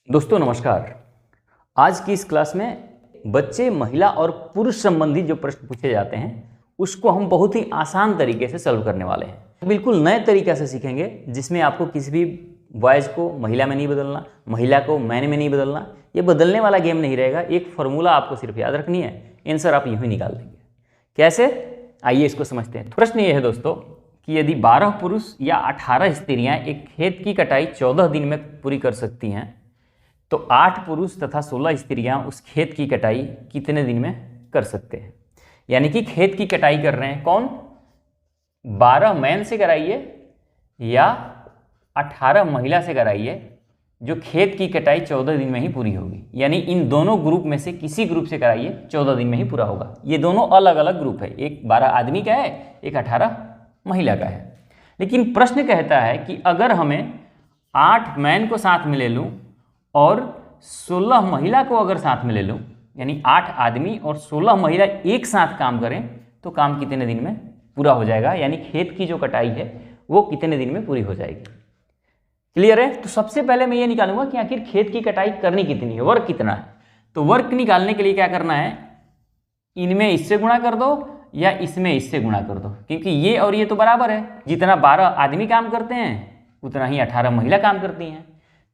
दोस्तों नमस्कार। आज की इस क्लास में बच्चे महिला और पुरुष संबंधी जो प्रश्न पूछे जाते हैं उसको हम बहुत ही आसान तरीके से सॉल्व करने वाले हैं। बिल्कुल नए तरीक़े से सीखेंगे जिसमें आपको किसी भी बॉयज़ को महिला में नहीं बदलना, महिला को मैन में नहीं बदलना। ये बदलने वाला गेम नहीं रहेगा। एक फार्मूला आपको सिर्फ याद रखनी है, आंसर आप यूँ ही निकाल देंगे। कैसे, आइए इसको समझते हैं। प्रश्न ये है दोस्तों कि यदि 12 पुरुष या 18 स्त्रियाँ एक खेत की कटाई 14 दिन में पूरी कर सकती हैं तो 8 पुरुष तथा 16 स्त्रियां उस खेत की कटाई कितने दिन में कर सकते हैं। यानी कि खेत की कटाई कर रहे हैं कौन, 12 मैन से कराइए या 18 महिला से कराइए, जो खेत की कटाई 14 दिन में ही पूरी होगी। यानी इन दोनों ग्रुप में से किसी ग्रुप से कराइए, 14 दिन में ही पूरा होगा। ये दोनों अलग अलग ग्रुप है, एक 12 आदमी का है, एक 18 महिला का है। लेकिन प्रश्न कहता है कि अगर हमें 8 मैन को साथ में ले लूँ और 16 महिला को अगर साथ में ले लूँ, यानी 8 आदमी और 16 महिला एक साथ काम करें तो काम कितने दिन में पूरा हो जाएगा। यानी खेत की जो कटाई है वो कितने दिन में पूरी हो जाएगी। क्लियर है। तो सबसे पहले मैं ये निकालूंगा कि आखिर खेत की कटाई करनी कितनी है, वर्क कितना है। तो वर्क निकालने के लिए क्या करना है, इनमें इससे गुणा कर दो या इसमें इससे गुणा कर दो, क्योंकि ये और ये तो बराबर है। जितना 12 आदमी काम करते हैं उतना ही 18 महिला काम करती हैं।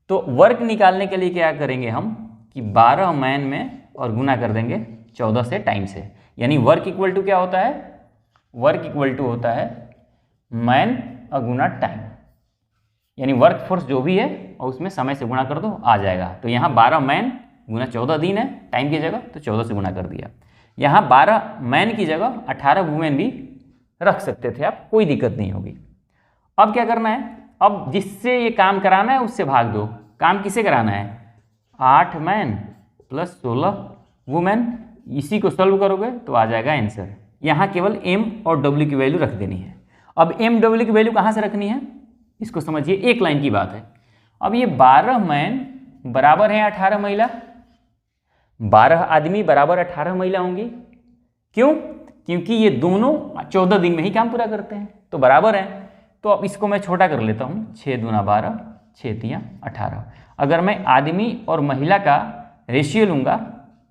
तो वर्क निकालने के लिए क्या करेंगे हम कि 12 मैन में और गुना कर देंगे 14 से, टाइम से। यानी वर्क इक्वल टू क्या होता है, वर्क इक्वल टू होता है मैन और गुना टाइम। यानी वर्क फोर्स जो भी है और उसमें समय से गुणा कर दो, आ जाएगा। तो यहाँ 12 मैन गुना 14 दिन है टाइम की जगह, तो 14 से गुणा कर दिया। यहाँ 12 मैन की जगह 18 वुमेन भी रख सकते थे आप, कोई दिक्कत नहीं होगी। अब क्या करना है, अब जिससे ये काम कराना है उससे भाग दो। काम किसे कराना है, 8 मैन प्लस 16 वुमेन। इसी को सॉल्व करोगे तो आ जाएगा आंसर। यहाँ केवल m और w की वैल्यू रख देनी है। अब m w की वैल्यू कहाँ से रखनी है, इसको समझिए, एक लाइन की बात है। अब ये 12 मैन बराबर है 18 महिला, 12 आदमी बराबर 18 महिला होंगी। क्यों, क्योंकि ये दोनों 14 दिन में ही काम पूरा करते हैं, तो बराबर है। तो अब इसको मैं छोटा कर लेता हूँ, 6 दूना 12, 6 तियाँ 18। अगर मैं आदमी और महिला का रेशियो लूँगा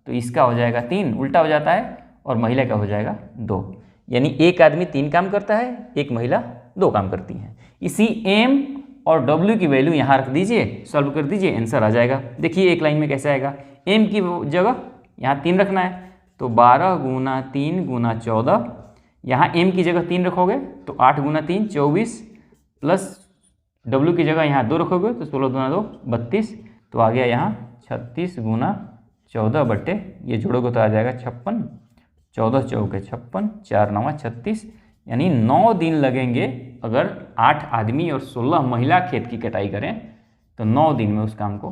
तो इसका हो जाएगा 3, उल्टा हो जाता है, और महिला का हो जाएगा 2। यानी एक आदमी 3 काम करता है, एक महिला 2 काम करती हैं। इसी m और w की वैल्यू यहाँ रख दीजिए, सॉल्व कर दीजिए, आंसर आ जाएगा। देखिए एक लाइन में कैसे आएगा, m की जगह यहाँ 3 रखना है, तो 12 गुना 3 गुना 14। यहाँ m की जगह 3 रखोगे तो 8 गुना 3 24, प्लस w की जगह यहाँ 2 रखोगे तो 16 गुना 2 32। तो आ गया यहाँ 36 गुना 14 बट्टे, ये जोड़ोगे तो आ जाएगा 56, 14 चौके 56, 4 9 36। यानी 9 दिन लगेंगे। अगर 8 आदमी और 16 महिला खेत की कटाई करें तो 9 दिन में उस काम को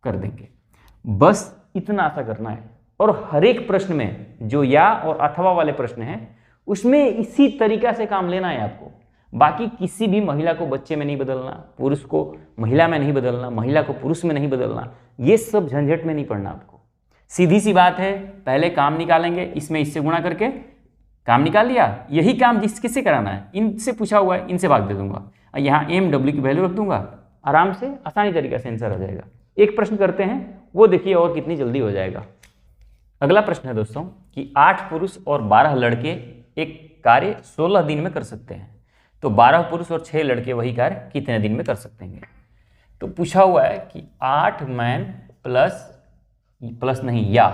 कर देंगे। बस इतना सा करना है। और हर एक प्रश्न में जो या और अथवा वाले प्रश्न हैं उसमें इसी तरीका से काम लेना है आपको। बाकी किसी भी महिला को बच्चे में नहीं बदलना, पुरुष को महिला में नहीं बदलना, महिला को पुरुष में नहीं बदलना, ये सब झंझट में नहीं पड़ना आपको। सीधी सी बात है, पहले काम निकालेंगे, इसमें इससे गुणा करके काम निकाल लिया। यही काम किससे कराना है, इनसे पूछा हुआ है, इनसे भाग दे दूंगा, यहाँ m w की वैल्यू रख दूंगा, आराम से आसानी तरीके से आंसर आ जाएगा। एक प्रश्न करते हैं, वो देखिए और कितनी जल्दी हो जाएगा। अगला प्रश्न है दोस्तों कि 8 पुरुष और 12 लड़के एक कार्य 16 दिन में कर सकते हैं, तो 12 पुरुष और 6 लड़के वही कार्य कितने दिन में कर सकते हैं। तो पूछा हुआ है कि 8 मैन प्लस नहीं या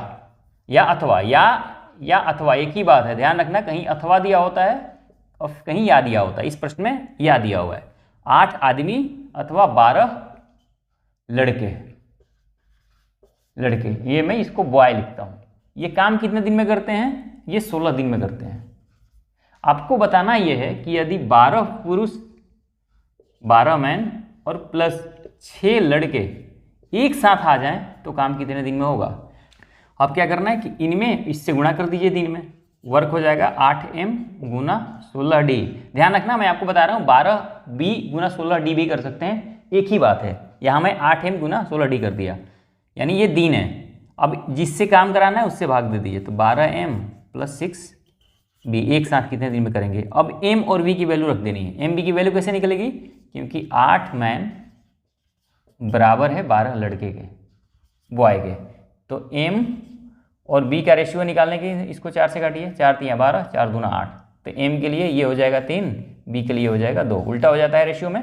अथवा, या अथवा एक ही बात है, ध्यान रखना, कहीं अथवा दिया होता है और कहीं या दिया होता है। इस प्रश्न में या दिया हुआ है, 8 आदमी अथवा 12 लड़के। ये मैं इसको बॉय लिखता हूँ। ये काम कितने दिन में करते हैं, ये 16 दिन में करते हैं। आपको बताना यह है कि यदि 12 पुरुष 12 मैन और प्लस 6 लड़के एक साथ आ जाएं तो काम कितने दिन में होगा। अब क्या करना है कि इनमें इससे गुणा कर दीजिए, दिन में वर्क हो जाएगा 8m गुना 16d। ध्यान रखना, मैं आपको बता रहा हूँ 12b गुना 16d भी कर सकते हैं, एक ही बात है। यहाँ मैं 8m गुना 16d कर दिया, यानी ये दिन है। अब जिससे काम कराना है उससे भाग दे दीजिए, तो 12m प्लस 6b एक साथ कितने दिन में करेंगे। अब m और v की वैल्यू रख देनी है। m v की वैल्यू कैसे निकलेगी, क्योंकि 8 मैन बराबर है 12 लड़के के, बॉय के। तो m और b का रेशियो निकालने के इसको 4 से काटिए, 4 3 12, 4 दूना 8। तो m के लिए ये हो जाएगा 3, b के लिए हो जाएगा 2। उल्टा हो जाता है रेशियो में,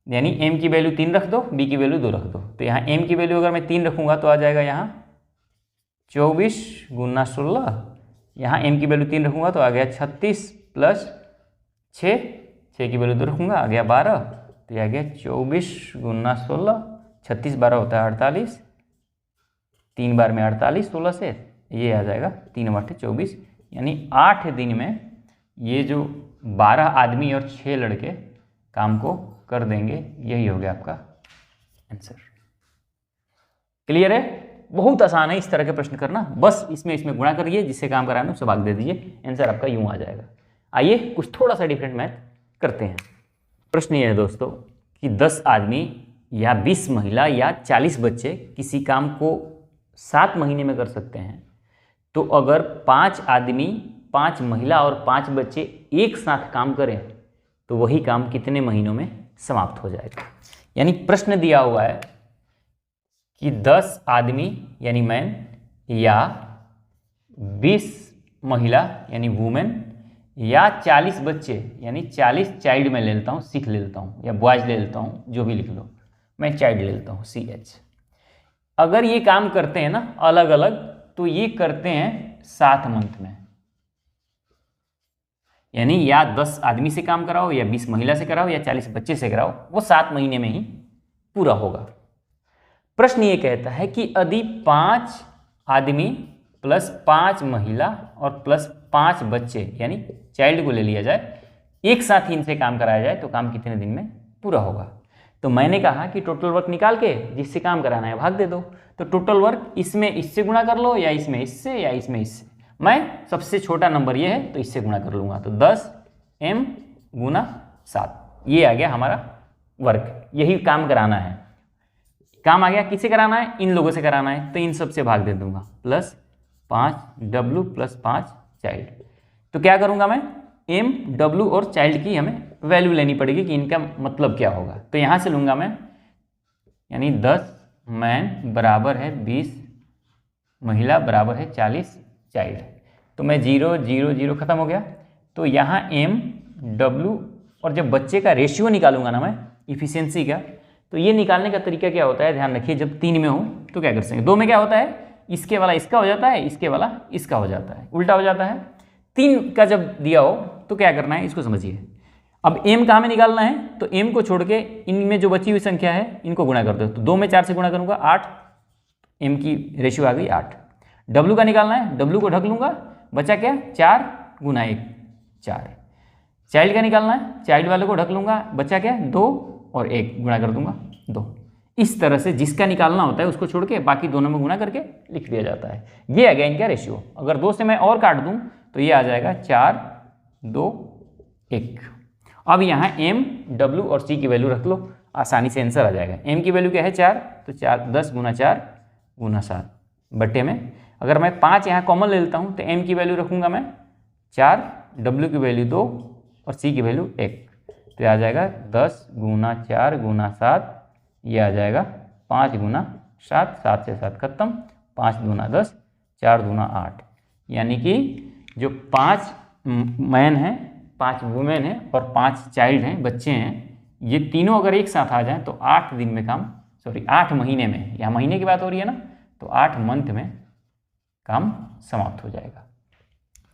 यानी m की वैल्यू 3 रख दो, b की वैल्यू 2 रख दो। तो यहाँ m की वैल्यू अगर मैं 3 रखूँगा तो आ जाएगा यहाँ 24 गुना 16। यहाँ m की वैल्यू 3 रखूँगा तो आ गया 36 प्लस 6, 6 की वैल्यू 2 रखूँगा आ गया 12। तो ये आ गया 24 गुना 16, 36 12 होता है 48, 3 बार में 48 16 से, ये आ जाएगा 3 8 24। यानी 8 दिन में ये जो 12 आदमी और 6 लड़के काम को कर देंगे। यही हो गया आपका आंसर। क्लियर है? बहुत आसान है इस तरह के प्रश्न करना, बस इसमें गुणा करिए, जिससे काम कराना उससे भाग दे दीजिए, आंसर आपका यूँ आ जाएगा। आइए कुछ थोड़ा सा डिफरेंट मैथ करते हैं। प्रश्न ये है दोस्तों कि 10 आदमी या 20 महिला या 40 बच्चे किसी काम को 7 महीने में कर सकते हैं, तो अगर 5 आदमी, 5 महिला और 5 बच्चे एक साथ काम करें तो वही काम कितने महीनों में समाप्त हो जाएगा। यानी प्रश्न दिया हुआ है कि 10 आदमी यानी मैन या 20 महिला यानी वुमेन या 40 बच्चे यानी 40 चाइल्ड मैं ले लेता हूँ, सीख ले लेता हूँ, या बॉयज ले लेता हूँ, जो भी लिख लो, मैं चाइल्ड ले लेता हूँ CH। अगर ये काम करते हैं ना अलग अलग, तो ये करते हैं 7 मंथ में। यानी या 10 आदमी से काम कराओ या 20 महिला से कराओ या 40 बच्चे से कराओ, वो 7 महीने में ही पूरा होगा। प्रश्न ये कहता है कि यदि 5 आदमी प्लस 5 महिला और प्लस 5 बच्चे यानी चाइल्ड को ले लिया जाए, एक साथ ही इनसे काम कराया जाए तो काम कितने दिन में पूरा होगा। तो मैंने कहा कि टोटल वर्क निकाल के जिससे काम कराना है भाग दे दो। तो टोटल वर्क इसमें इससे गुणा कर लो, या इसमें इससे, या इसमें इससे। मैं सबसे छोटा नंबर ये है तो इससे गुणा कर लूँगा। तो 10m गुना 7, ये आ गया हमारा वर्क। यही काम कराना है। काम आ गया, किससे कराना है? इन लोगों से कराना है, तो इन सब से भाग दे दूंगा। Plus 5w plus 5 child. तो क्या करूँगा मैं? m, w और चाइल्ड की हमें वैल्यू लेनी पड़ेगी कि इनका मतलब क्या होगा। तो यहाँ से लूँगा मैं, यानी 10 मैन बराबर है 20 महिला बराबर है 40 चाइल्ड। तो मैं 0 0 0 खत्म हो गया। तो यहाँ m, w और जब बच्चे का रेशियो निकालूंगा ना मैं इफिशियंसी का, तो ये निकालने का तरीका क्या होता है, ध्यान रखिए। जब 3 में हो तो क्या कर सकते हैं, 2 में क्या होता है, इसके वाला इसका हो जाता है, इसके वाला इसका हो जाता है, उल्टा हो जाता है। 3 का जब दिया हो तो क्या करना है, इसको समझिए। अब m कहाँ में निकालना है, तो m को छोड़ के इनमें जो बची हुई संख्या है इनको गुणा कर दो। तो 2 में 4 से गुणा करूँगा 8, m की रेशियो आ गई 8। w का निकालना है, w को ढक लूँगा, बचा क्या 4 गुना 1 4। चाइल्ड का निकालना है, चाइल्ड वाले को ढक लूँगा, बचा क्या 2 और 1 गुणा कर दूंगा 2। इस तरह से जिसका निकालना होता है उसको छोड़ के बाकी दोनों में गुणा करके लिख दिया जाता है। ये आ गया इनका रेशियो। अगर 2 से मैं और काट दूं तो ये आ जाएगा 4 2 1। अब यहाँ m, w और c की वैल्यू रख लो, आसानी से आंसर आ जाएगा। m की वैल्यू क्या है 4, तो 10 गुना 4 गुना 7 बट्टे में, अगर मैं 5 यहाँ कॉमन ले लेता हूँ तो m की वैल्यू रखूँगा मैं 4, w की वैल्यू 2 और c की वैल्यू 1। तो आ जाएगा 10 गुना 4 गुना 7, ये आ जाएगा 5 गुना 7, 7 से 7 खत्म, 5 दूना 10, 4 दूना 8। यानी कि जो 5 मैन हैं, 5 वुमेन हैं और 5 चाइल्ड हैं, बच्चे हैं, ये तीनों अगर एक साथ आ जाएं तो 8 दिन में काम, 8 महीने में, यहाँ महीने की बात हो रही है ना, तो 8 मंथ में काम समाप्त हो जाएगा।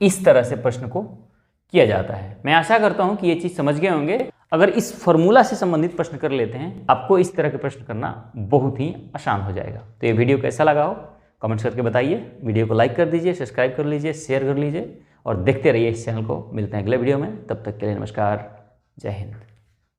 इस तरह से प्रश्न को किया जाता है। मैं आशा करता हूं कि ये चीज़ समझ गए होंगे। अगर इस फॉर्मूला से संबंधित प्रश्न कर लेते हैं, आपको इस तरह के प्रश्न करना बहुत ही आसान हो जाएगा। तो ये वीडियो कैसा लगा हो कमेंट्स करके बताइए। वीडियो को लाइक कर दीजिए, सब्सक्राइब कर लीजिए, शेयर कर लीजिए और देखते रहिए इस चैनल को। मिलते हैं अगले वीडियो में, तब तक के लिए नमस्कार, जय हिंद।